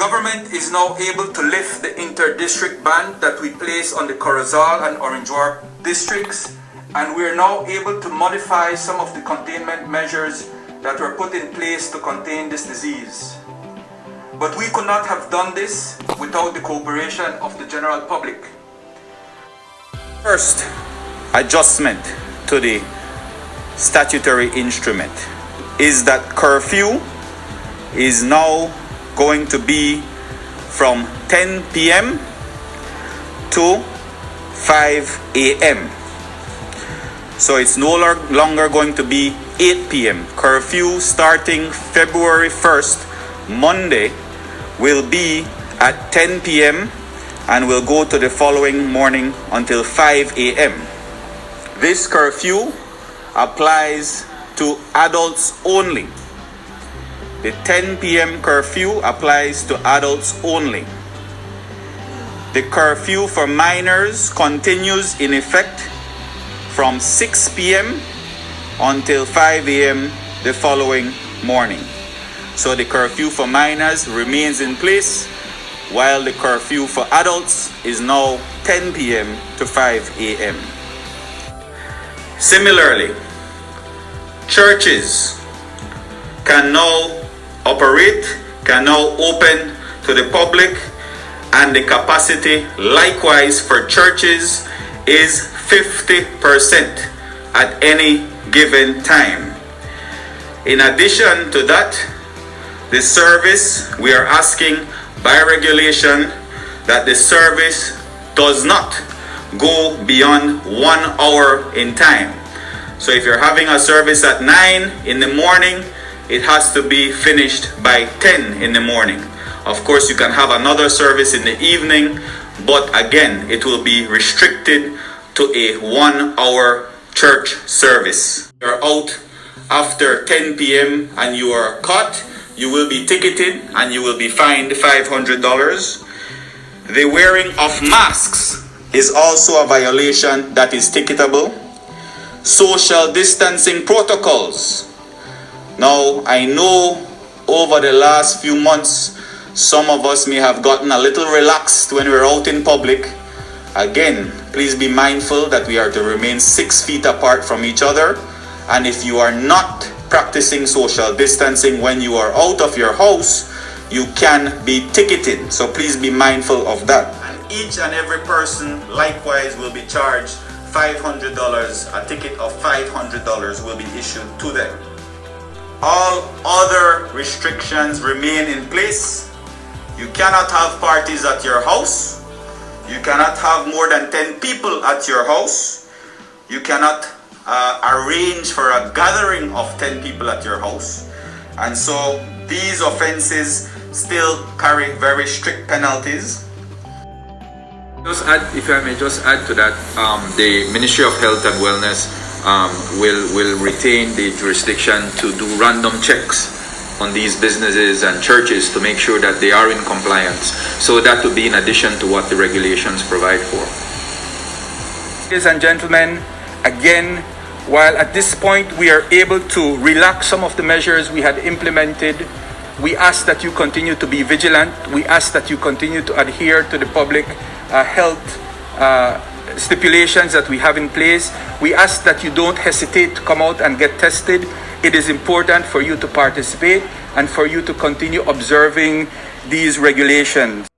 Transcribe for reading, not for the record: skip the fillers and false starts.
government is now able to lift the inter-district ban that we place on the Corozal and Orange Walk districts, and we are now able to modify some of the containment measures that were put in place to contain this disease. But we could not have done this without the cooperation of the general public. First adjustment to the statutory instrument is that curfew is now going to be from 10 p.m. to 5 a.m. So it's no longer going to be 8 p.m. Curfew starting February 1st, Monday, will be at 10 p.m. and will go to the following morning until 5 a.m. This curfew applies to adults only. The 10 p.m. curfew applies to adults only. The curfew for minors continues in effect from 6 p.m. until 5 a.m. the following morning. So the curfew for minors remains in place, while the curfew for adults is now 10 p.m. to 5 a.m. Similarly, churches can now operate, can now open to the public, and the capacity likewise for churches is 50% at any given time. In addition to that, the service, we are asking by regulation that the service does not go beyond 1 hour in time. So if you're having a service at 9 in the morning, it has to be finished by 10 in the morning. Of course, you can have another service in the evening, but again, it will be restricted to a 1 hour church service. If you're out after 10 p.m. and you are caught, you will be ticketed and you will be fined $500. The wearing of masks is also a violation that is ticketable. Social distancing protocols. Now, I know over the last few months, some of us may have gotten a little relaxed when we're out in public. Again, please be mindful that we are to remain 6 feet apart from each other. And if you are not practicing social distancing when you are out of your house, you can be ticketed. So please be mindful of that. And each and every person likewise will be charged $500. A ticket of $500 will be issued to them. All other restrictions remain in place. You cannot have parties at your house. You cannot have more than 10 people at your house. You cannot arrange for a gathering of 10 people at your house. And so these offenses still carry very strict penalties. If I may just add to that, the Ministry of Health and Wellness will retain the jurisdiction to do random checks on these businesses and churches to make sure that they are in compliance. So that would be in addition to what the regulations provide for. Ladies and gentlemen, again, while at this point we are able to relax some of the measures we had implemented, we ask that you continue to be vigilant. We ask that you continue to adhere to the public health stipulations that we have in place. We ask that you don't hesitate to come out and get tested. It is important for you to participate and for you to continue observing these regulations.